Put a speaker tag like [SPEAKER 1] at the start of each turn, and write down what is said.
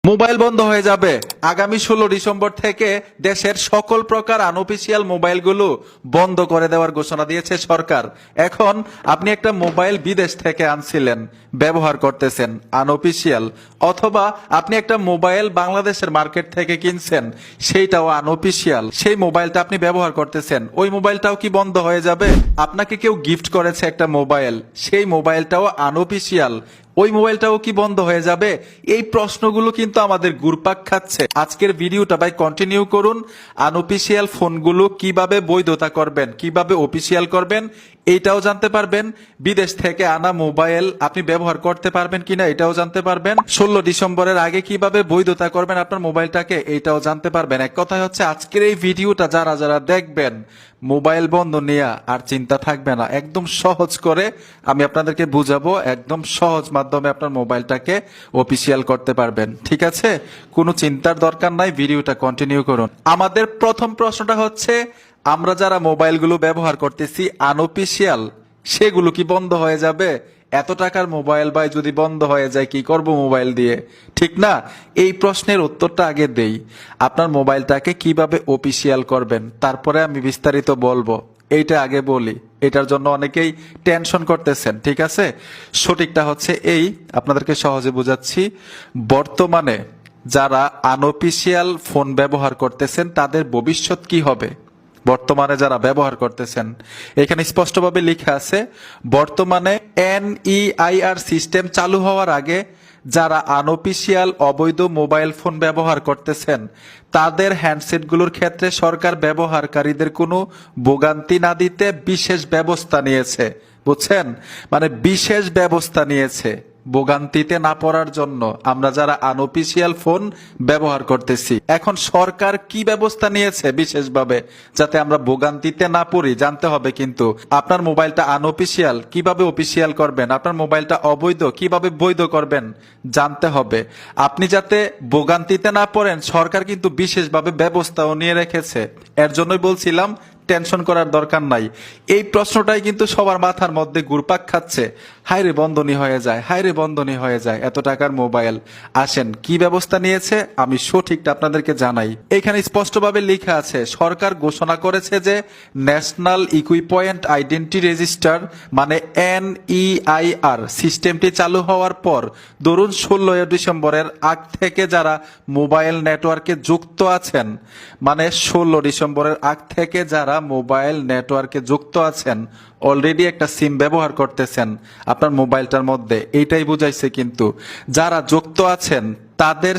[SPEAKER 1] Mobile বন্ধ হয়ে যাবে। আগামী 16 ডিসেম্বর থেকে দেশের সকল প্রকার আনঅফিসিয়াল মোবাইলগুলো বন্ধ করে দেওয়ার ঘোষণা দিয়েছে সরকার। এখন আপনি একটা মোবাইল বিদেশ থেকে আনছিলেন, ব্যবহার করতেছেন আনঅফিসিয়াল, অথবা আপনি একটা মোবাইল বাংলাদেশের মার্কেট থেকে কিনছেন, সেইটাও আনঅফিসিয়াল, সেই মোবাইলটা আপনি ব্যবহার করতেছেন, ওই মোবাইলটাও কি বন্ধ হয়ে যাবে? আপনাকে কেউ গিফট করেছে একটা মোবাইল, সেই মোবাইলটাও আনঅফিসিয়াল, ওই মোবাইলটাও কি বন্ধ হয়ে যাবে? এই প্রশ্নগুলো কিন্তু আমাদের ঘুরপাক খাচ্ছে। আজকের ভিডিওটা ভাই কন্টিনিউ করুন। আনঅফিসিয়াল ফোনগুলো কিভাবে বৈধতা করবেন, কিভাবে অফিসিয়াল করবেন, এইটাও জানতে পারবেন। বিদেশ থেকে আনা মোবাইল আপনি ব্যবহার করতে পারবেন কিনা এটাও জানতে পারবেন। 16 ডিসেম্বরের আগে কিভাবে বৈধতা করবেন আপনার মোবাইলটাকে, এইটাও জানতে পারবেন। এক কথায় হচ্ছে আজকের এই ভিডিওটা যারা যারা দেখবেন, মোবাইল বন্ধ নিয়ে আর চিন্তা থাকবে না। একদম সহজ করে আমি আপনাদেরকে বুঝাবো, একদম সহজ মাধ্যমে আপনার মোবাইলটাকে অফিসিয়াল করতে পারবেন। ঠিক আছে, কোনো চিন্তার দরকার নাই, ভিডিওটা কন্টিনিউ করুন। আমাদের প্রথম প্রশ্নটা হচ্ছে, আমরা যারা মোবাইলগুলো ব্যবহার করতেছি আনঅফিসিয়াল, সেগুলো কি বন্ধ হয়ে যাবে? এত টাকার মোবাইল ভাই যদি বন্ধ হয়ে যায় কি করব মোবাইল দিয়ে, ঠিক না? এই প্রশ্নের উত্তরটা আগে দেই। আপনার মোবাইলটাকে কিভাবে অফিসিয়াল করবেন তারপরে আমি বিস্তারিত বলবো, এইটা আগে বলি। এটার জন্য অনেকেই টেনশন করতেছেন, ঠিক আছে? সঠিকটা হচ্ছে এই, আপনাদেরকে সহজে বুঝাচ্ছি। বর্তমানে যারা আনঅফিসিয়াল ফোন ব্যবহার করতেছেন তাদের ভবিষ্যৎ কি হবে? বর্তমানে যারা ব্যবহার করতেছেন, এখানে স্পষ্টভাবে লেখা আছে, বর্তমানে NEIR সিস্টেম চালু হওয়ার আগে যারা আনঅফিসিয়াল অবৈধ মোবাইল ফোন ব্যবহার করতেছেন তাদের হ্যান্ডসেটগুলোর ক্ষেত্রে সরকার ব্যবহারকারীদের কোনো ভোগান্তি না দিতে বিশেষ ব্যবস্থা নিয়েছে। বুঝছেন? মানে বিশেষ ব্যবস্থা নিয়েছে ভোগান্তিতে না পড়ার জন্য আমরা যারা আনঅফিসিয়াল ফোন ব্যবহার করতেছি। এখন সরকার কি ব্যবস্থা নিয়েছে বিশেষভাবে যাতে আমরা ভোগান্তিতে না পড়ি জানতে হবে। কিন্তু আপনার মোবাইলটা আনঅফিসিয়াল, কিভাবে অফিসিয়াল করবেন? আপনার মোবাইলটা অবৈধ, কিভাবে বৈধ করবেন জানতে হবে। আপনি যাতে ভোগান্তিতে না পড়েন সরকার কিন্তু বিশেষভাবে ব্যবস্থাও নিয়ে রেখেছে। এর জন্যই বলছিলাম টেনশন করার দরকার নাই। এই প্রশ্নটাই কিন্তু সবার মাথার মধ্যে ঘুরপাক খাচ্ছে। হায়রে বন্ধনী হয়ে যায়, হায়রে বন্ধনী হয়ে যায়, এত টাকার মোবাইল। আসেন কি ব্যবস্থা নিয়েছে আমি সঠিকটা আপনাদেরকে জানাই। এখানে স্পষ্টভাবে লেখা আছে, সরকার ঘোষণা করেছে যে ন্যাশনাল ইকুইপয়েন্ট আইডেন্টি রেজিস্টার মানে NEIR সিস্টেমটি চালু হওয়ার পর ধরুন 16 ডিসেম্বরের আগ থেকে যারা মোবাইল নেটওয়ার্কে যুক্ত আছেন, মানে 16 ডিসেম্বরের আগ থেকে যারা মোবাইল নেটওয়ার্কে যুক্ত আছেন, অলরেডি একটা সিম ব্যবহার করতেছেন আপনার মোবাইলটার মধ্যে, এইটাই বুঝাইছে। কিন্তু যারা যুক্ত আছেন তাদের